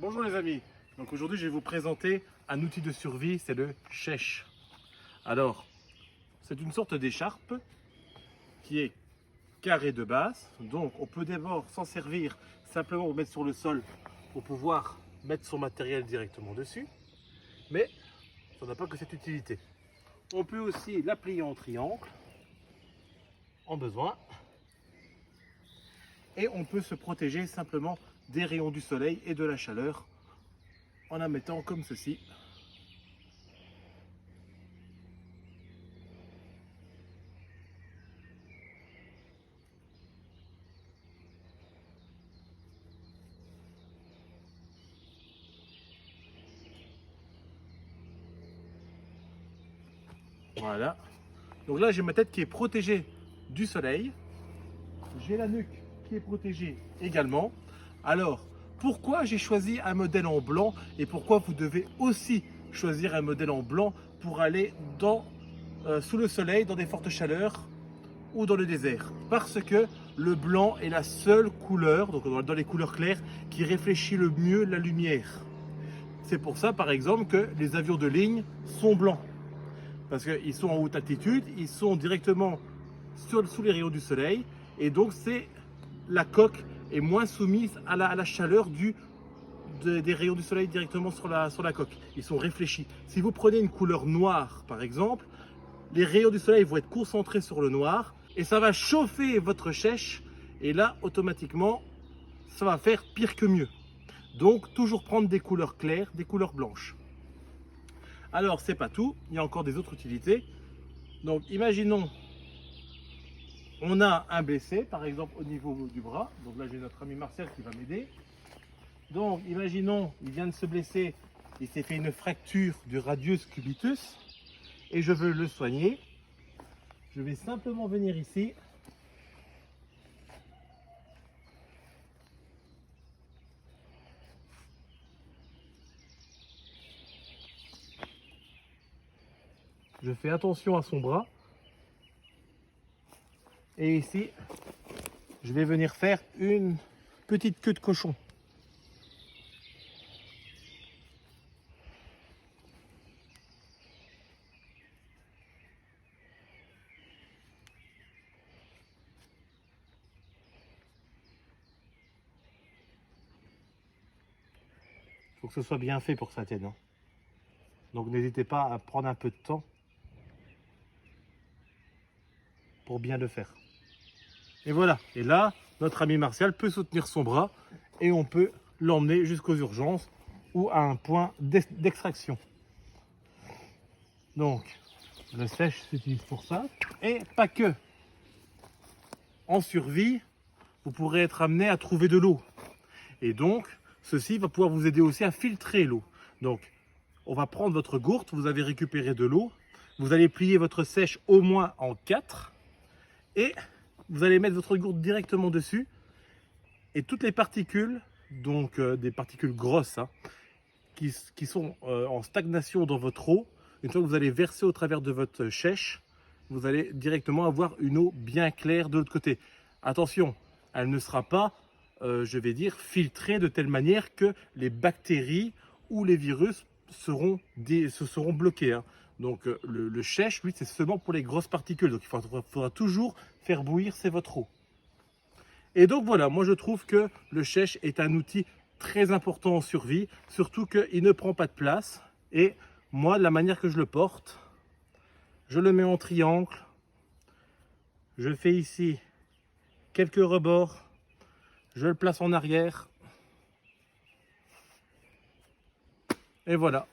Bonjour les amis, donc aujourd'hui je vais vous présenter un outil de survie, c'est le Shèche. Alors, c'est une sorte d'écharpe qui est carrée de base, donc on peut d'abord s'en servir simplement pour mettre sur le sol pour pouvoir mettre son matériel directement dessus, mais ça n'a pas que cette utilité. On peut aussi la plier en triangle, en besoin, et on peut se protéger simplement des rayons du soleil et de la chaleur en la mettant comme ceci. Voilà. Donc là, j'ai ma tête qui est protégée du soleil. J'ai la nuque qui est protégée également. Alors, pourquoi j'ai choisi un modèle en blanc et pourquoi vous devez aussi choisir un modèle en blanc pour aller sous le soleil, dans des fortes chaleurs ou dans le désert? Parce que le blanc est la seule couleur, donc dans les couleurs claires, qui réfléchit le mieux la lumière. C'est pour ça, par exemple, que les avions de ligne sont blancs. Parce qu'ils sont en haute altitude, ils sont directement sous les rayons du soleil, et donc la coque est moins soumise à la chaleur des rayons du soleil directement sur la coque. Ils sont réfléchis. Si vous prenez une couleur noire, par exemple, les rayons du soleil vont être concentrés sur le noir, et ça va chauffer votre Shèche, et là, automatiquement, ça va faire pire que mieux. Donc, toujours prendre des couleurs claires, des couleurs blanches. Alors, c'est pas tout, il y a encore des autres utilités. Donc, imaginons, on a un blessé, par exemple au niveau du bras. Donc là, j'ai notre ami Martial qui va m'aider. Donc, imaginons, il vient de se blesser, il s'est fait une fracture du radius cubitus et je veux le soigner. Je vais simplement venir ici. Je fais attention à son bras. Et ici, je vais venir faire une petite queue de cochon. Il faut que ce soit bien fait pour que ça tienne, hein. Donc n'hésitez pas à prendre un peu de temps pour bien le faire. Et voilà, et là, notre ami Martial peut soutenir son bras et on peut l'emmener jusqu'aux urgences ou à un point d'extraction. Donc, le sèche s'utilise pour ça. Et pas que. En survie, vous pourrez être amené à trouver de l'eau. Et donc, ceci va pouvoir vous aider aussi à filtrer l'eau. Donc, on va prendre votre gourde, vous avez récupéré de l'eau. Vous allez plier votre sèche au moins en 4. Et vous allez mettre votre gourde directement dessus. Et toutes les particules, donc des particules grosses, hein, qui sont en stagnation dans votre eau, une fois que vous allez verser au travers de votre Shèche, vous allez directement avoir une eau bien claire de l'autre côté. Attention, elle ne sera pas, je vais dire, filtrée de telle manière que les bactéries ou les virus se seront bloqués, hein. Donc le Shèche, lui, c'est seulement pour les grosses particules. Donc il faudra toujours faire bouillir, c'est votre eau. Et donc voilà, moi je trouve que le Shèche est un outil très important en survie, surtout qu'il ne prend pas de place. Et moi, de la manière que je le porte, je le mets en triangle, je fais ici quelques rebords, je le place en arrière, et voilà.